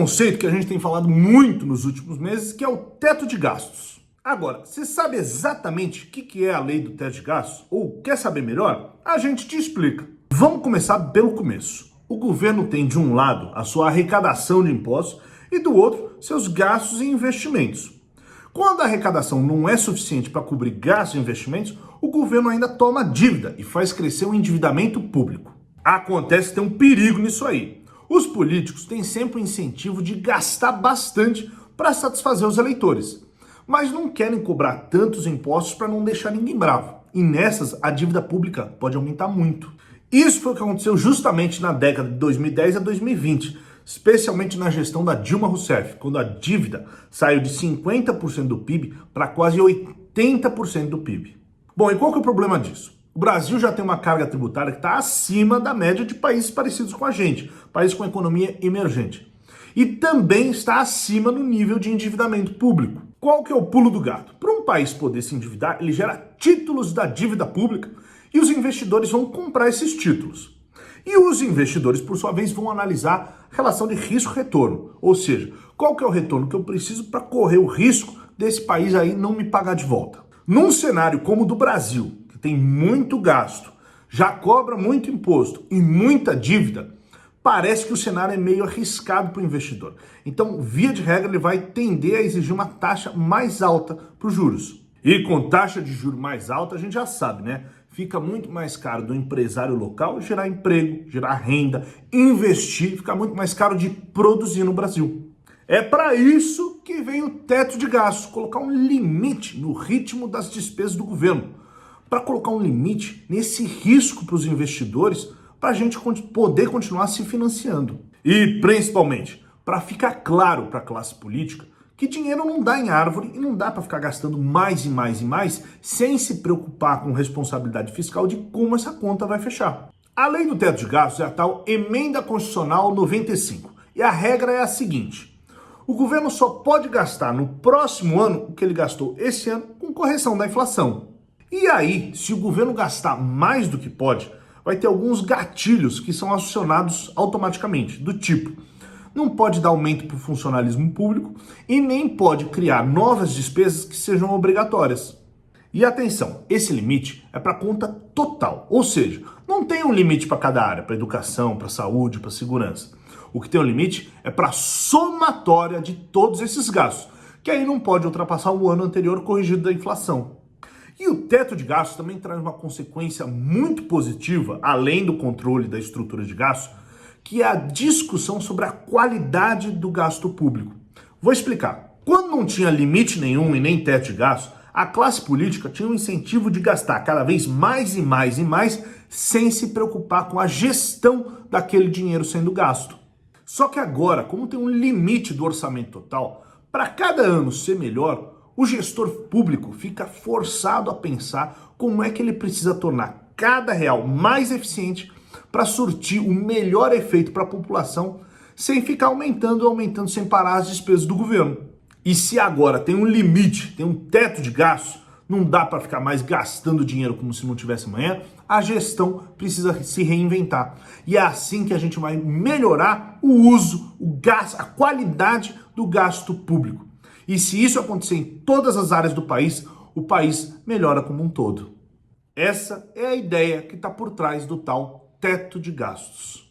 conceito que a gente tem falado muito nos últimos meses, que é o teto de gastos. Agora, você sabe exatamente o que é a lei do teto de gastos? Ou quer saber melhor? A gente te explica. Vamos começar pelo começo. O governo tem, de um lado, a sua arrecadação de impostos e, do outro, seus gastos e investimentos. Quando a arrecadação não é suficiente para cobrir gastos e investimentos, o governo ainda toma dívida e faz crescer o endividamento público. Acontece que tem um perigo nisso aí. Os políticos têm sempre o incentivo de gastar bastante para satisfazer os eleitores, mas não querem cobrar tantos impostos para não deixar ninguém bravo. E nessas, a dívida pública pode aumentar muito. Isso foi o que aconteceu justamente na década de 2010 a 2020, especialmente na gestão da Dilma Rousseff, quando a dívida saiu de 50% do PIB para quase 80% do PIB. Bom, e qual que é o problema disso? O Brasil já tem uma carga tributária que está acima da média de países parecidos com a gente, países com economia emergente. E também está acima no nível de endividamento público. Qual que é o pulo do gato? Para um país poder se endividar, ele gera títulos da dívida pública e os investidores vão comprar esses títulos. E os investidores, por sua vez, vão analisar a relação de risco-retorno. Ou seja, qual que é o retorno que eu preciso para correr o risco desse país aí não me pagar de volta. Num cenário como o do Brasil, que tem muito gasto, já cobra muito imposto e muita dívida, parece que o cenário é meio arriscado para o investidor. Então, via de regra, ele vai tender a exigir uma taxa mais alta para os juros. E com taxa de juros mais alta, a gente já sabe, né? Fica muito mais caro do empresário local gerar emprego, gerar renda, investir, fica muito mais caro de produzir no Brasil. É para isso que vem o teto de gastos, colocar um limite no ritmo das despesas do governo, para colocar um limite nesse risco para os investidores, para a gente poder continuar se financiando. E, principalmente, para ficar claro para a classe política que dinheiro não dá em árvore e não dá para ficar gastando mais e mais e mais sem se preocupar com responsabilidade fiscal de como essa conta vai fechar. A lei do teto de gastos é a tal Emenda Constitucional 95. E a regra é a seguinte: o governo só pode gastar no próximo ano o que ele gastou esse ano com correção da inflação. E aí, se o governo gastar mais do que pode, vai ter alguns gatilhos que são acionados automaticamente, do tipo: não pode dar aumento para o funcionalismo público e nem pode criar novas despesas que sejam obrigatórias. E atenção, esse limite é para conta total, ou seja, não tem um limite para cada área, para educação, para saúde, para segurança. O que tem um limite é para a somatória de todos esses gastos, que aí não pode ultrapassar o ano anterior corrigido da inflação. E o teto de gastos também traz uma consequência muito positiva, além do controle da estrutura de gastos, que é a discussão sobre a qualidade do gasto público. Vou explicar. Quando não tinha limite nenhum e nem teto de gastos, a classe política tinha um incentivo de gastar cada vez mais e mais e mais, sem se preocupar com a gestão daquele dinheiro sendo gasto. Só que agora, como tem um limite do orçamento total, para cada ano ser melhor, o gestor público fica forçado a pensar como é que ele precisa tornar cada real mais eficiente para surtir o melhor efeito para a população, sem ficar aumentando sem parar as despesas do governo. E se agora tem um limite, tem um teto de gastos, não dá para ficar mais gastando dinheiro como se não tivesse amanhã, a gestão precisa se reinventar. E é assim que a gente vai melhorar o uso, o gasto, a qualidade do gasto público. E se isso acontecer em todas as áreas do país, o país melhora como um todo. Essa é a ideia que está por trás do tal teto de gastos.